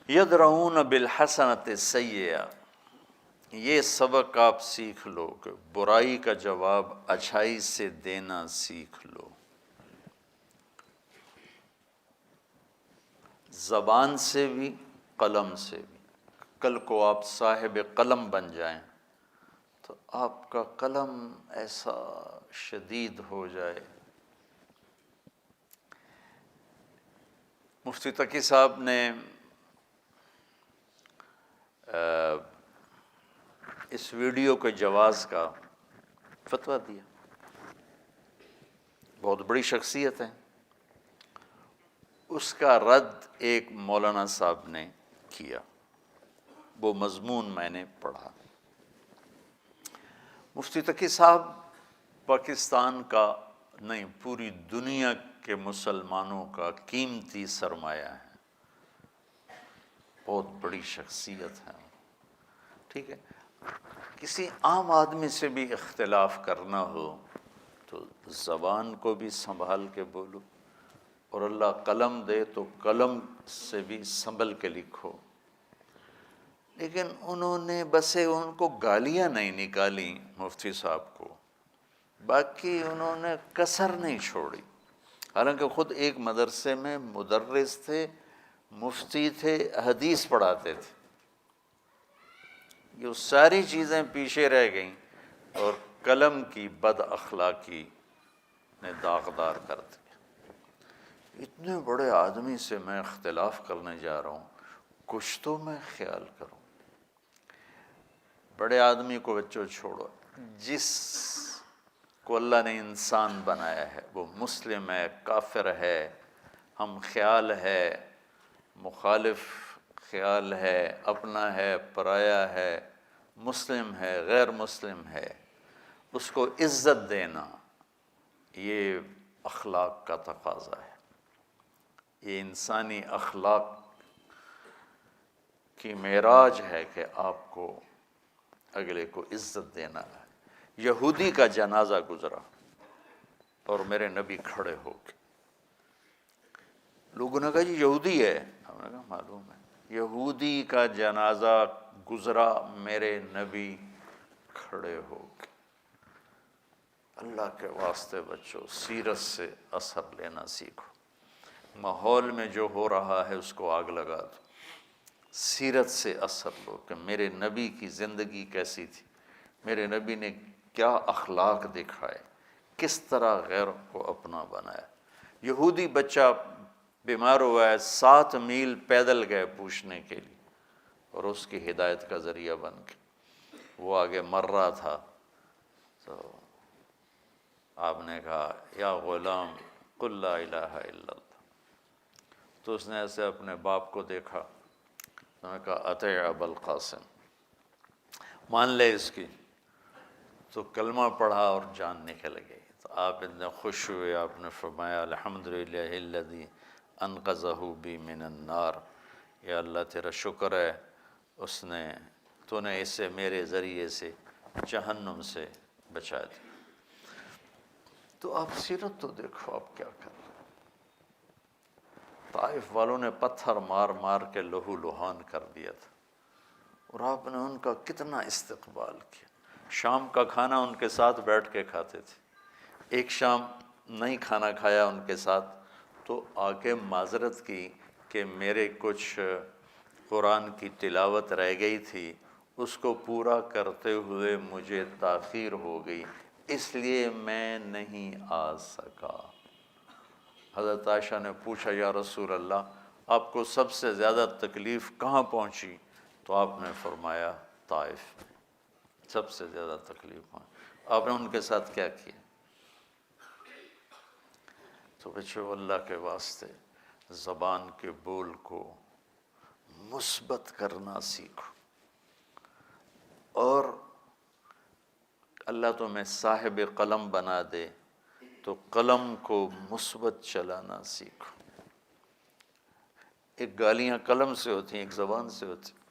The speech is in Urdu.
یدرؤون بالحسنۃ السیئہ، یہ سبق آپ سیکھ لو کہ برائی کا جواب اچھائی سے دینا سیکھ لو۔ زبان سے بھی، قلم سے بھی۔ کل کو آپ صاحب قلم بن جائیں تو آپ کا قلم ایسا شدید ہو جائے۔ مفتی تقی صاحب نے اس ویڈیو کے جواز کا فتویٰ دیا، بہت بڑی شخصیت ہے۔ اس کا رد ایک مولانا صاحب نے کیا، وہ مضمون میں نے پڑھا۔ مفتی تقی صاحب پاکستان کا نہیں، پوری دنیا کے مسلمانوں کا قیمتی سرمایہ ہے، بہت بڑی شخصیت ہے، ٹھیک ہے۔ کسی عام آدمی سے بھی اختلاف کرنا ہو تو زبان کو بھی سنبھال کے بولو، اور اللہ قلم دے تو قلم سے بھی سنبھل کے لکھو۔ لیکن انہوں نے بس ان کو گالیاں نہیں نکالی مفتی صاحب کو، باقی انہوں نے کسر نہیں چھوڑی۔ حالانکہ خود ایک مدرسے میں مدرس تھے، مفتی تھے، حدیث پڑھاتے تھے، یہ ساری چیزیں پیچھے رہ گئیں اور قلم کی بد اخلاقی نے داغدار کر دیا۔ اتنے بڑے آدمی سے میں اختلاف کرنے جا رہا ہوں، کچھ تو میں خیال کروں۔ بڑے آدمی کو بچوں چھوڑو، جس کو اللہ نے انسان بنایا ہے وہ مسلم ہے، کافر ہے، ہم خیال ہے، مخالف خیال ہے، اپنا ہے، پرایا ہے، مسلم ہے، غیر مسلم ہے، اس کو عزت دینا، یہ اخلاق کا تقاضا ہے، یہ انسانی اخلاق کی معراج ہے کہ آپ کو اگلے کو عزت دینا ہے۔ یہودی کا جنازہ گزرا اور میرے نبی کھڑے ہو کے، لوگوں نے کہا جی یہودی ہے، ہم نے کہا معلوم ہے، یہودی کا جنازہ گزرا، میرے نبی کھڑے ہو کے۔ اللہ کے واسطے بچوں سیرت سے اثر لینا سیکھو، ماحول میں جو ہو رہا ہے اس کو آگ لگا دو، سیرت سے اثر لو کہ میرے نبی کی زندگی کیسی تھی، میرے نبی نے کیا اخلاق دکھائے، کس طرح غیر کو اپنا بنایا۔ یہودی بچہ بیمار ہوا ہے، 7 میل پیدل گئے پوچھنے کے لیے، اور اس کی ہدایت کا ذریعہ بن کے، وہ آگے مر رہا تھا تو آپ نے کہا یا غلام قل لا الہ الا اللہ، تو اس نے ایسے اپنے باپ کو دیکھا، انہوں نے کہا اطیع ابا القاسم، مان لے اس کی، تو کلمہ پڑھا اور جان نکل گئی۔ تو آپ اتنے خوش ہوئے، آپ نے فرمایا الحمدللہ الذی انقذہ بی من النار، یا اللہ تیرا شکر ہے اس نے، تو نے اسے میرے ذریعے سے جہنم سے بچا دیا۔ تو آپ سیرت تو دیکھو آپ کیا کر رہے ہیں۔ طائف والوں نے پتھر مار مار کے لہو لہان کر دیا تھا، اور آپ نے ان کا کتنا استقبال کیا۔ شام کا کھانا ان کے ساتھ بیٹھ کے کھاتے تھے، ایک شام نہیں کھانا کھایا ان کے ساتھ تو آ کے معذرت کی کہ میرے کچھ قرآن کی تلاوت رہ گئی تھی، اس کو پورا کرتے ہوئے مجھے تاخیر ہو گئی، اس لیے میں نہیں آ سکا۔ حضرت عائشہ نے پوچھا یا رسول اللہ آپ کو سب سے زیادہ تکلیف کہاں پہنچی؟ تو آپ نے فرمایا طائف میں سب سے زیادہ تکلیف پہنچی۔ آپ نے ان کے ساتھ کیا کیا؟ تو بچوں اللہ کے واسطے زبان کے بول کو مثبت کرنا سیکھو، اور اللہ تمہیں صاحب قلم بنا دے تو قلم کو مثبت چلانا سیکھو۔ ایک گالیاں قلم سے ہوتی ہیں، ایک زبان سے ہوتی ہیں۔